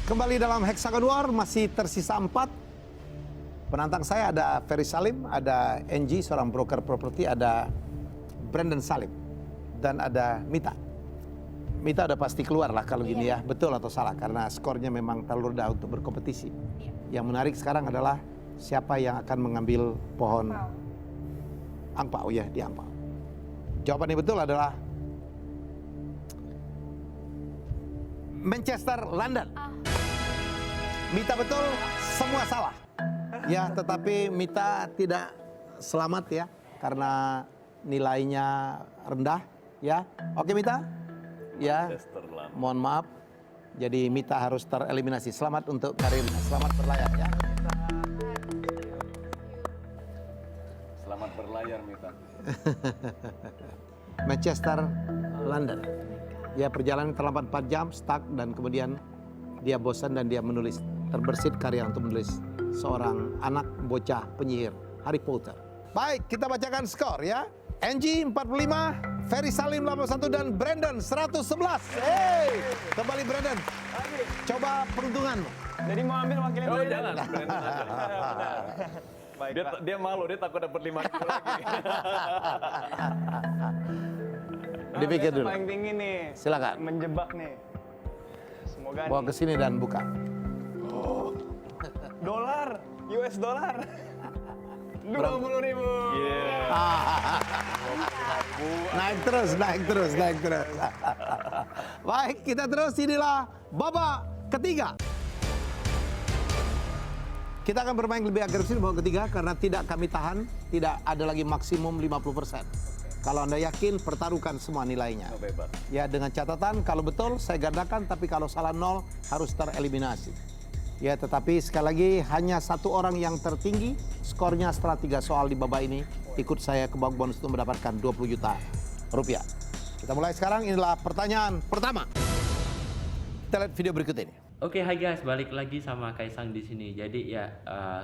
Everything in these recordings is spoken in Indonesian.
Kembali dalam Hexagon War, masih tersisa 4. Penantang saya ada Ferry Salim, ada NG, seorang broker properti, ada Brandon Salim, dan ada Mita. Mita udah pasti keluar lah kalau gini ya, betul atau salah, karena skornya memang terlalu rendah untuk berkompetisi. Yang menarik sekarang adalah siapa yang akan mengambil pohon angpau ya, di angpau. Jawaban yang betul adalah Manchester, London. Mita betul, semua salah. Ya, tetapi Mita tidak selamat ya, karena nilainya rendah ya. Oke Mita? Ya, mohon maaf. Jadi Mita harus tereliminasi. Selamat untuk karir, selamat berlayar ya. Selamat berlayar Mita. Manchester, London. Ya, perjalanan terlambat 4 jam, stuck, dan kemudian dia bosan dan dia menulis, terbersit karya untuk menulis seorang anak bocah penyihir Harry Potter. Baik, kita bacakan skor ya. NG 45, Ferry Salim 81, dan Brandon 111. Hey, kembali Brandon. Coba peruntunganmu. Jadi mau ambil wakilin Oh dulu ya? jangan, Brandon aja. Baik, Dia malu, dia takut dapat 5.000 lagi. Dipikir dulu. Paling tinggi nih. Silakan. Menjebak nih. Semoga Bawa nih. ke sini dan buka. Dolar, US dollar. 20.000. Naik terus, naik terus, naik terus. Baik, kita terus, inilah babak ketiga. Kita akan bermain lebih agresif di babak ketiga karena tidak kami tahan, tidak ada lagi maksimum 50%. Kalau Anda yakin, pertaruhkan semua nilainya. Bebas. Ya, dengan catatan kalau betul saya gandakan, tapi kalau salah 0 harus tereliminasi. Ya, tetapi sekali lagi hanya satu orang yang tertinggi skornya setelah 3 soal di babak ini ikut saya ke babak bonus untuk mendapatkan 20 juta rupiah. Kita mulai sekarang, inilah pertanyaan pertama. Kita lihat video berikut ini. Oke, hai guys, balik lagi sama Kaisang di sini. Jadi ya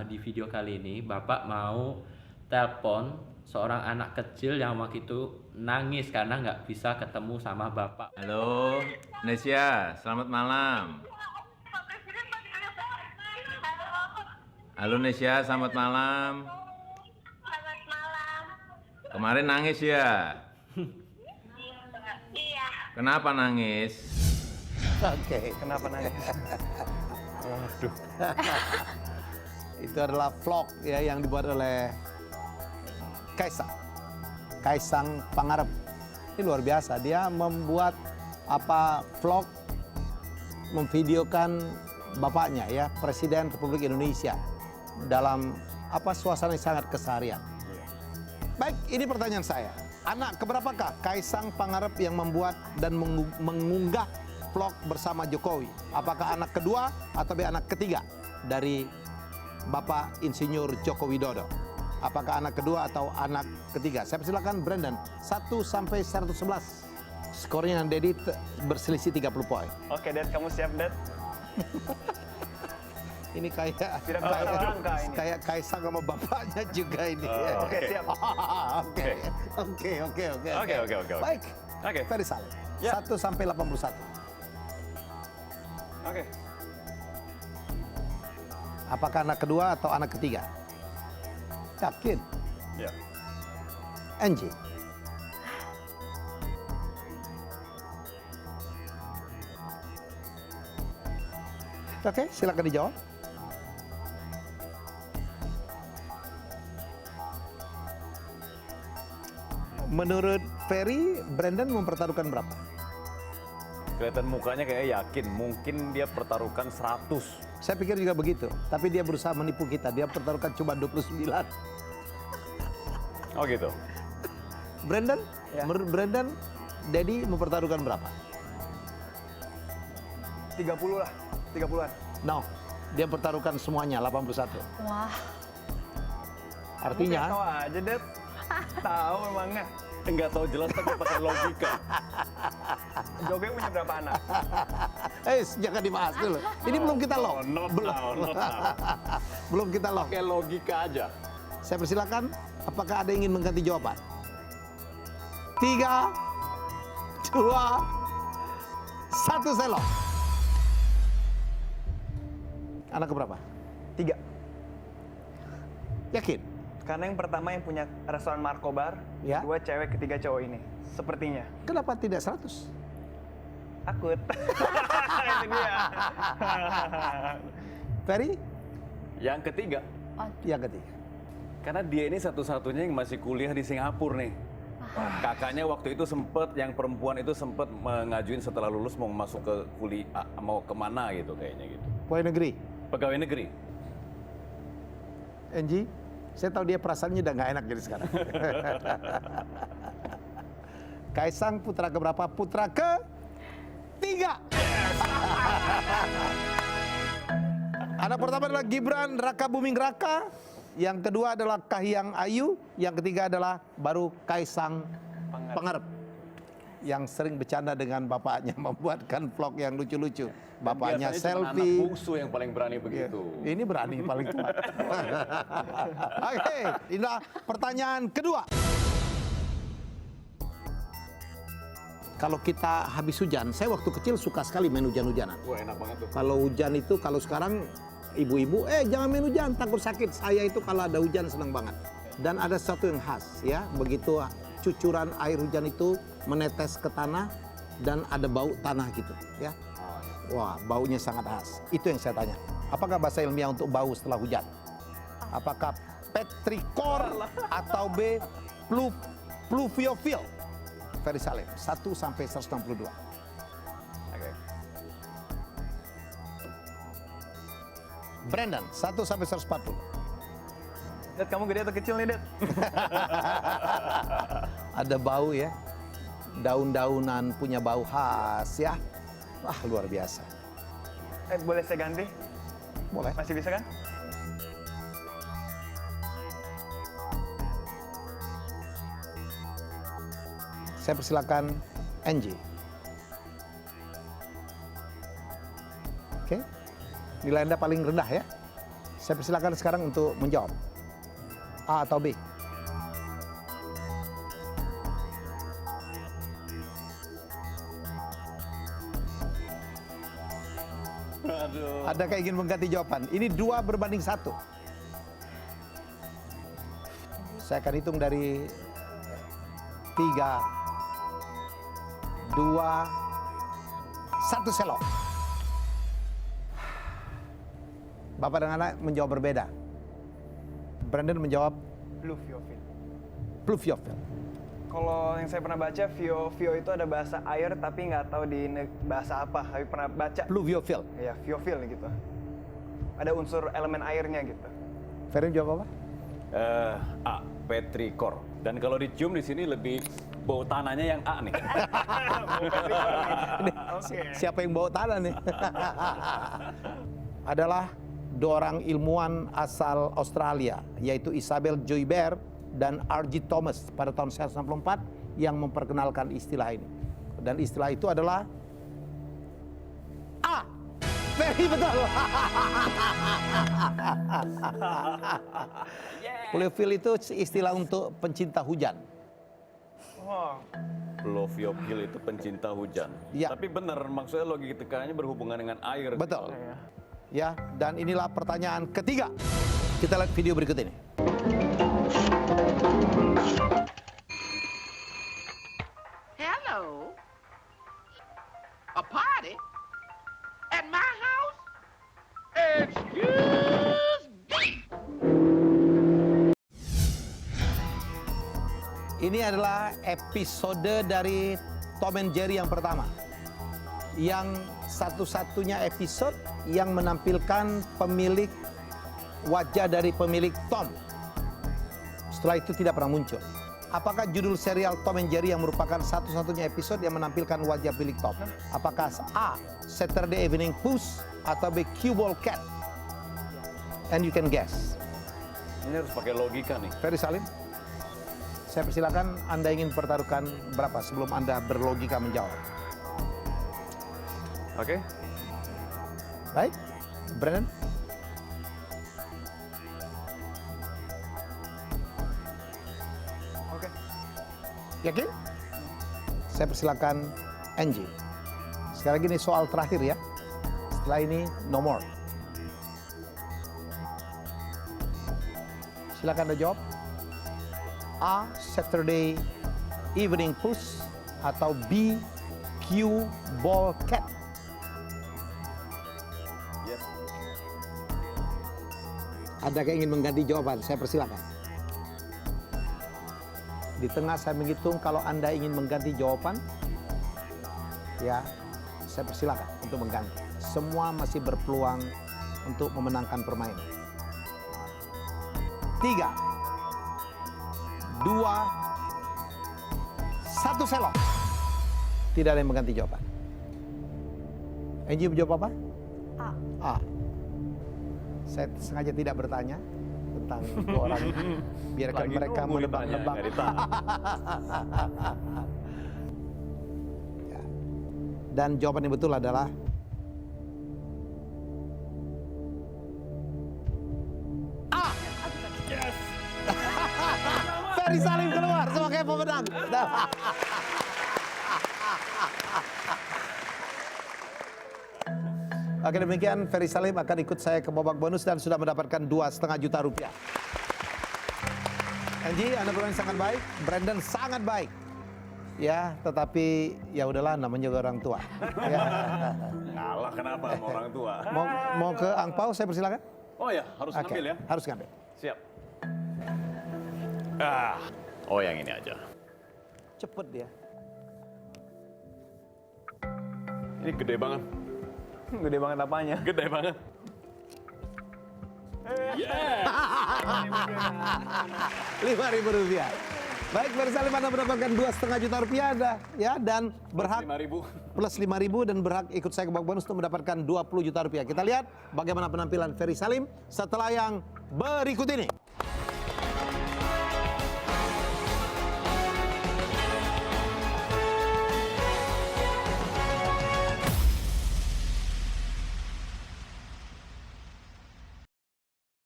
di video kali ini Bapak mau telepon seorang anak kecil yang waktu itu nangis karena nggak bisa ketemu sama Bapak. Halo, Nesya, selamat malam. Halo Nesya, selamat malam. Selamat malam. Kemarin nangis ya? Iya. Kenapa nangis? Oke. Kenapa nangis? Itu adalah vlog ya yang dibuat oleh Kaisang Pangarep. Ini luar biasa, dia membuat vlog memvideokan bapaknya ya, Presiden Republik Indonesia dalam suasana yang sangat keseharian. Baik, ini pertanyaan saya. Anak keberapakah Kaisang Pangarep yang membuat dan mengunggah vlog bersama Jokowi? Apakah anak kedua atau anak ketiga dari Bapak Insinyur Joko Widodo? Apakah anak kedua atau anak ketiga? Saya persilakan Brandon, 1 sampai 111. Skornya Dedi berselisih 30 poin. Oke, Dad, kamu siap, Dad? Ini kayak Tidak bisa salah angka ini. kayak Kaisang sama bapaknya juga ini. Oke, siap. Oke. Baik. Oke. Ferry Salim. Ya. 1 sampai 81. Oke. Apakah anak kedua atau anak ketiga? Yakin? Ya. Angie. Oke, silakan dijawab. Menurut Ferry, Brandon mempertaruhkan berapa? Kelihatan mukanya kayak yakin, mungkin dia pertaruhkan 100. Saya pikir juga begitu, tapi dia berusaha menipu kita. Dia pertaruhkan cuma 29. Oh gitu. Brandon, Ya. menurut Brandon, Dedi mempertaruhkan berapa? 30 lah. 30-an. No, dia pertaruhkan semuanya 81. Wah. Artinya, Tahu aja, Dad. Tahu memangnya. Enggak tahu jelas tapi pakai logika. Jokowi punya berapa anak? jangan dibahas dulu. Ini belum kita lock. Not Belum. now, not now. Belum kita lock. Pakai logika aja. Saya persilakan, apakah ada yang ingin mengganti jawaban? 3, 2, 1, saya lock. Anak keberapa? 3. Yakin? Karena yang pertama yang punya restoran Markobar, Ya. 2 cewek, ketiga cowok ini. Sepertinya. Kenapa tidak 100? Takut. Itu dia. Ferry? Yang ketiga, Yang ketiga. karena dia ini satu-satunya yang masih kuliah di Singapura nih. Kakaknya waktu itu sempet, yang perempuan itu sempet mengajuin setelah lulus mau masuk ke kuliah, mau kemana gitu kayaknya gitu. Pegawai negeri. Pegawai negeri. Angie, saya tahu dia perasaannya udah nggak enak jadi sekarang. Kaisang putra keberapa? Putra ke 3. Anak pertama adalah Gibran Raka Buming Raka. Yang kedua adalah Kahiyang Ayu. Yang ketiga adalah baru Kaisang Pangarep. Yang sering bercanda dengan bapaknya, membuatkan vlog yang lucu-lucu. Bapaknya Biasanya cuma anak selfie. bungsu yang paling berani begitu. Ini berani paling kuat. Oke, inilah pertanyaan kedua. Kalau kita habis hujan, saya waktu kecil suka sekali main hujan-hujanan. Wah, enak banget tuh. Kalau hujan itu, kalau sekarang ibu-ibu, jangan main hujan, takut sakit. Saya itu kalau ada hujan senang banget. Dan ada satu yang khas, ya, begitu cucuran air hujan itu menetes ke tanah dan ada bau tanah gitu, ya. Wah, baunya sangat khas. Itu yang saya tanya. Apakah bahasa ilmiah untuk bau setelah hujan? Apakah petrichor atau B pluviophile? Ferry Salim, 1 sampai 162. Oke. Brandon, 1 sampai 140. Dad, kamu gede atau kecil nih, Dad? Ada bau ya, daun-daunan punya bau khas ya. Wah, luar biasa. Boleh saya ganti? Boleh. Masih bisa kan? Saya persilakan Angie. Oke, nilai Anda paling rendah ya. Saya persilakan sekarang untuk menjawab. A atau B? Aduh. Adakah ingin mengganti jawaban? Ini 2 berbanding 1. Saya akan hitung dari 3, 2, 1 selok. Bapak dan anak menjawab berbeda. Brandon menjawab Pluviophile. pluviophile. Kalau yang saya pernah baca, vio itu ada bahasa air tapi nggak tahu di bahasa apa. Tapi pernah baca. Pluviophile. Ya, viophile gitu. Ada unsur elemen airnya gitu. Ferry jawab apa? A, petrichor. Dan kalau dicium di sini lebih bau tanahnya yang A nih. Oke. Siapa yang bawa tanah nih? Adalah 2 orang ilmuwan asal Australia, yaitu Isabel Joybert dan R.G. Thomas pada tahun 1964 yang memperkenalkan istilah ini. Dan istilah itu adalah A. Very betul. Pluviophile itu istilah untuk pencinta hujan. Wow. Pluviophile itu pencinta hujan. Ya. Tapi benar, maksudnya logikanya berhubungan dengan air. Betul. Ya, dan inilah pertanyaan ketiga. Kita lihat video berikut ini. Hello? A party? At my house? Excuse me! Ini adalah episode dari Tom and Jerry yang pertama. Yang satu-satunya episode yang menampilkan pemilik wajah dari pemilik Tom. Setelah itu tidak pernah muncul. Apakah judul serial Tom and Jerry yang merupakan satu-satunya episode yang menampilkan wajah pemilik Tom? Apakah A. Saturday Evening Puss atau B. Cue Ball Cat? And you can guess. Ini harus pakai logika nih. Ferry Salim, saya persilakan Anda ingin pertaruhkan berapa sebelum Anda berlogika menjawab. Oke. Baik, Brandon. Oke. Yakin? Saya persilakan Angie. Sekali lagi ini soal terakhir ya. Setelah ini no more. Silakan Anda jawab. A. Saturday Evening Puss atau B. Cue Ball Cat. Yes. Adakah ingin mengganti jawaban? Saya persilakan. Di tengah saya menghitung, kalau Anda ingin mengganti jawaban, ya, saya persilakan untuk mengganti. Semua masih berpeluang untuk memenangkan permainan. 3, 2, 1 selok. Tidak ada yang mengganti jawaban. Angie menjawab apa? A. Saya sengaja tidak bertanya tentang dua orang ini. Biarkan Lagi mereka nunggu ditanya, menebak-nebak. nggak ditanya. Ya. Dan jawaban yang betul adalah A. Yes. Ferry Salim keluar sebagai pemenang. Oke, demikian Ferry Salim akan ikut saya ke babak bonus dan sudah mendapatkan 2,5 juta rupiah. Angie, Anda bermain sangat baik, Brandon sangat baik. Ya, tetapi ya udahlah, namanya juga orang tua. Ya. Kalah kenapa sama orang tua? Mau ke angpau, saya persilakan. Oh ya, harus Oke, ngambil ya? harus ngambil. Siap. Oh yang ini aja. Cepet dia. Ini gede banget. Gede banget apanya? Gede banget. Rp5.000. Baik, Ferry Salim, Anda mendapatkan 2,5 juta rupiah Anda, ya, dan berhak 5.000. plus 5.000 dan berhak ikut saya ke babak bonus untuk mendapatkan 20 juta rupiah. Kita lihat bagaimana penampilan Ferry Salim setelah yang berikut ini.